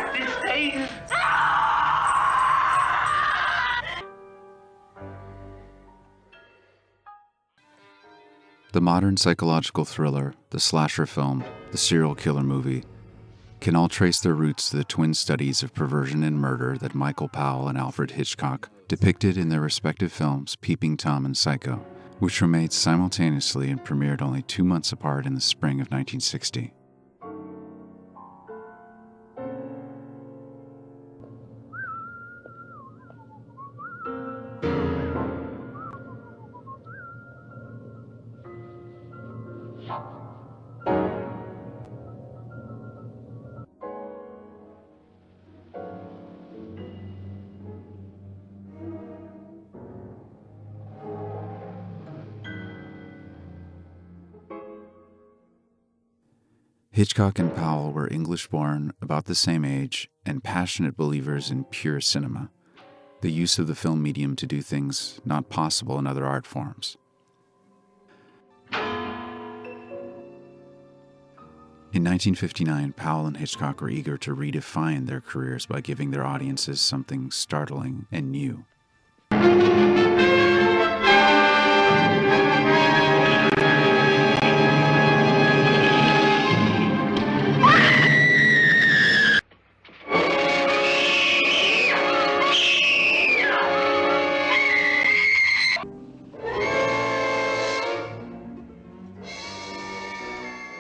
at this stage. The modern psychological thriller, the slasher film, the serial killer movie can all trace their roots to the twin studies of perversion and murder that Michael Powell and Alfred Hitchcock depicted in their respective films Peeping Tom and Psycho, which were made simultaneously and premiered only 2 months apart in the spring of 1960. Hitchcock and Powell were English-born, about the same age, and passionate believers in pure cinema, the use of the film medium to do things not possible in other art forms. In 1959, Powell and Hitchcock were eager to redefine their careers by giving their audiences something startling and new.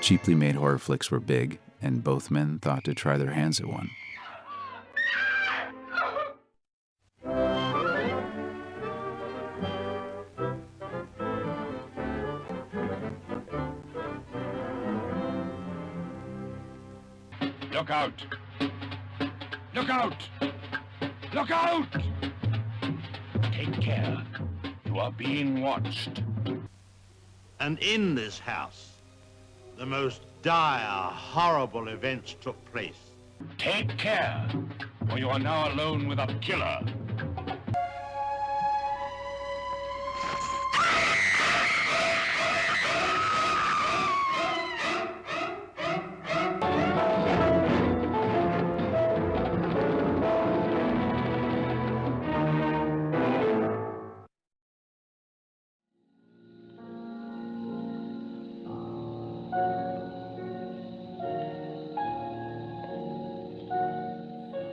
Cheaply made horror flicks were big, and both men thought to try their hands at one. Look out! Look out! Look out! Take care. You are being watched. And in this house, the most dire, horrible events took place. Take care, for you are now alone with a killer.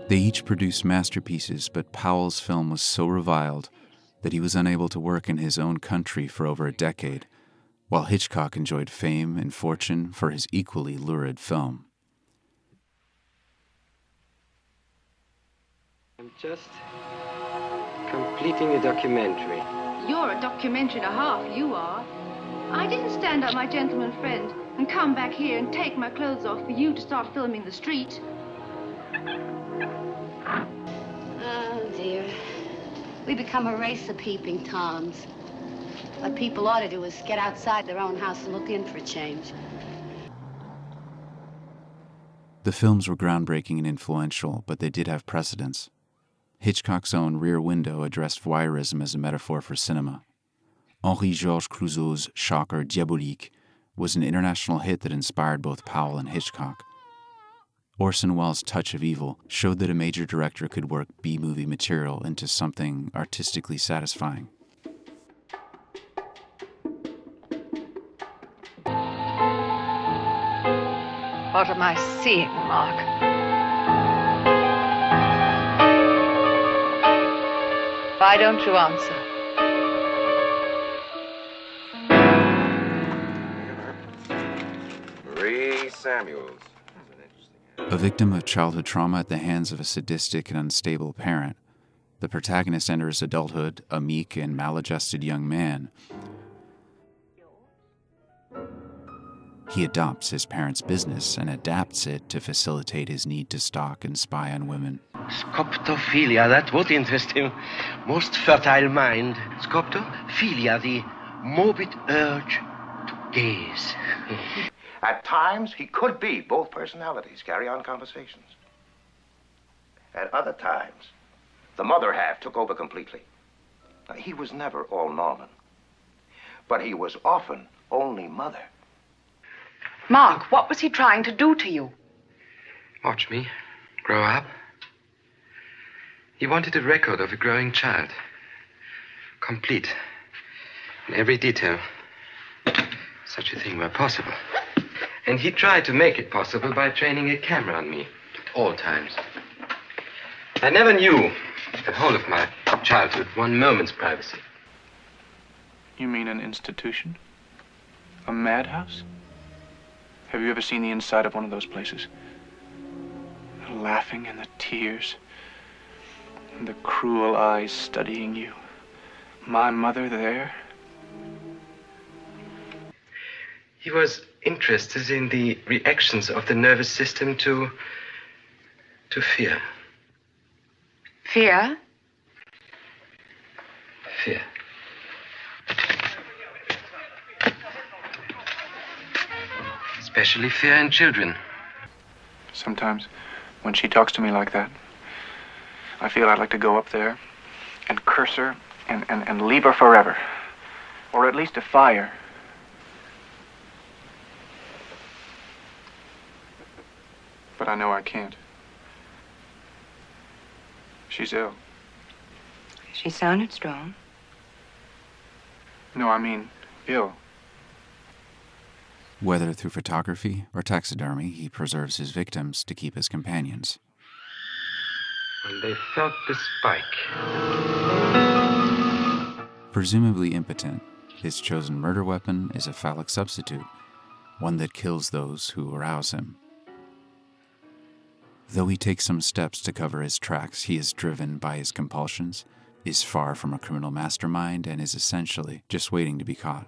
They each produced masterpieces, but Powell's film was so reviled that he was unable to work in his own country for over a decade, while Hitchcock enjoyed fame and fortune for his equally lurid film. I'm just completing a documentary. You're a documentary and a half, you are. I didn't stand up my gentleman friend and come back here and take my clothes off for you to start filming the street. Oh, dear. We become a race of peeping toms. What people ought to do is get outside their own house and look in for a change. The films were groundbreaking and influential, but they did have precedents. Hitchcock's own Rear Window addressed voyeurism as a metaphor for cinema. Henri-Georges Clouzot's shocker Diabolique was an international hit that inspired both Powell and Hitchcock. Orson Welles' Touch of Evil showed that a major director could work B-movie material into something artistically satisfying. What am I seeing, Mark? Why don't you answer? Marie Samuels. A victim of childhood trauma at the hands of a sadistic and unstable parent, the protagonist enters adulthood a meek and maladjusted young man. He adopts his parents' business and adapts it to facilitate his need to stalk and spy on women. Scoptophilia, that would interest him. Most fertile mind. Scoptophilia, the morbid urge to gaze. At times, he could be both personalities, carry on conversations. At other times, the mother half took over completely. Now, he was never all Norman, but he was often only mother. Mark, what was he trying to do to you? Watch me. grow up. He wanted a record of a growing child. Complete. In every detail. Such a thing were possible. And he tried to make it possible by training a camera on me at all times. I never knew, the whole of my childhood, one moment's privacy. You mean an institution? A madhouse? Have you ever seen the inside of one of those places? The laughing and the tears, and the cruel eyes studying you. My mother there? He was interested in the reactions of the nervous system to fear. Fear? Fear. Especially fear in children. Sometimes, when she talks to me like that, I feel I'd like to go up there and curse her and leave her forever. Or at least defy her. But I know I can't. She's ill. She sounded strong. No, I mean ill. Whether through photography or taxidermy, he preserves his victims to keep his companions. When they felt the spike. Presumably impotent, his chosen murder weapon is a phallic substitute, one that kills those who arouse him. Though he takes some steps to cover his tracks, he is driven by his compulsions, is far from a criminal mastermind, and is essentially just waiting to be caught.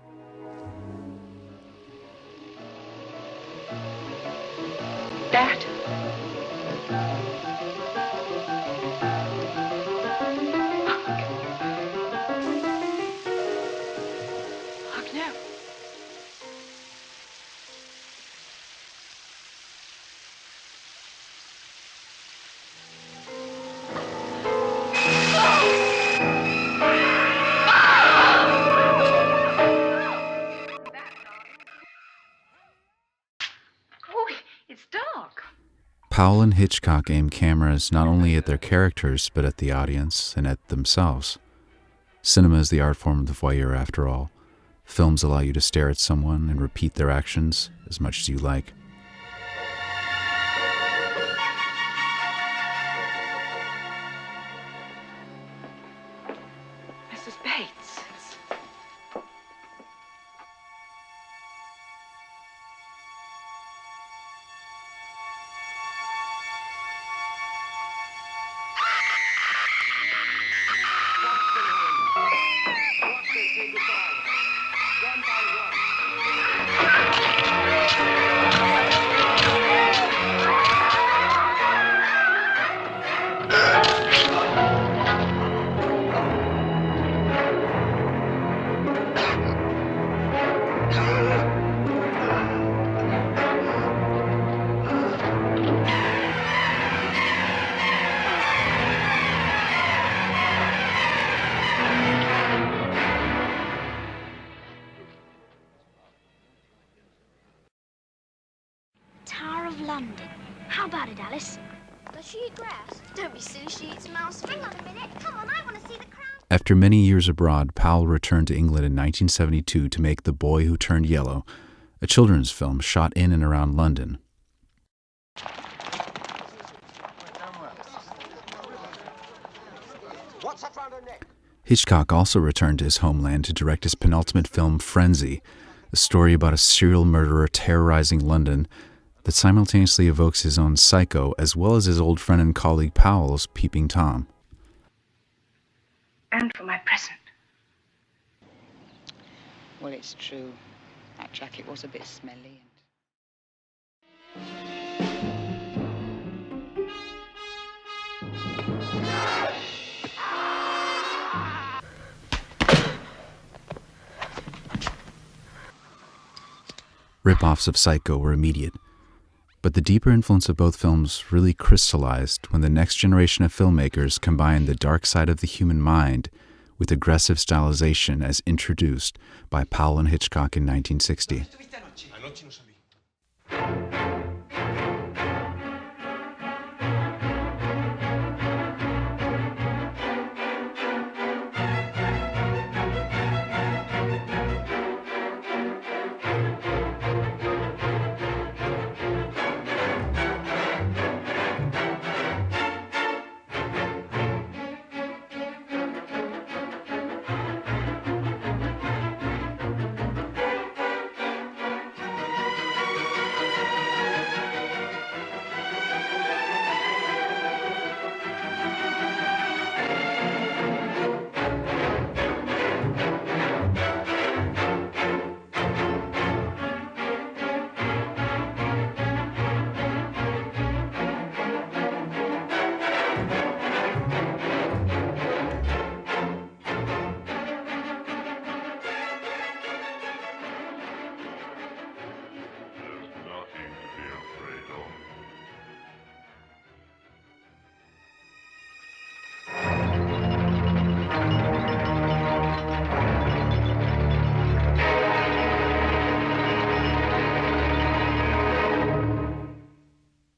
That. Mark, no. Powell and Hitchcock aim cameras not only at their characters, but at the audience and at themselves. Cinema is the art form of the voyeur, after all. Films allow you to stare at someone and repeat their actions as much as you like. Mrs. Bates. Tower of London. How about it, Alice? Does she eat grass? Don't be silly, she eats mouse. Hang on a minute. Come on, I want to see the crown. After many years abroad, Powell returned to England in 1972 to make The Boy Who Turned Yellow, a children's film shot in and around London. Hitchcock also returned to his homeland to direct his penultimate film, Frenzy, a story about a serial murderer terrorizing London that simultaneously evokes his own Psycho as well as his old friend and colleague Powell's Peeping Tom. And for my present. Well, it's true. That jacket was a bit smelly. Rip-offs of Psycho were immediate, but the deeper influence of both films really crystallized when the next generation of filmmakers combined the dark side of the human mind with aggressive stylization as introduced by Powell and Hitchcock in 1960.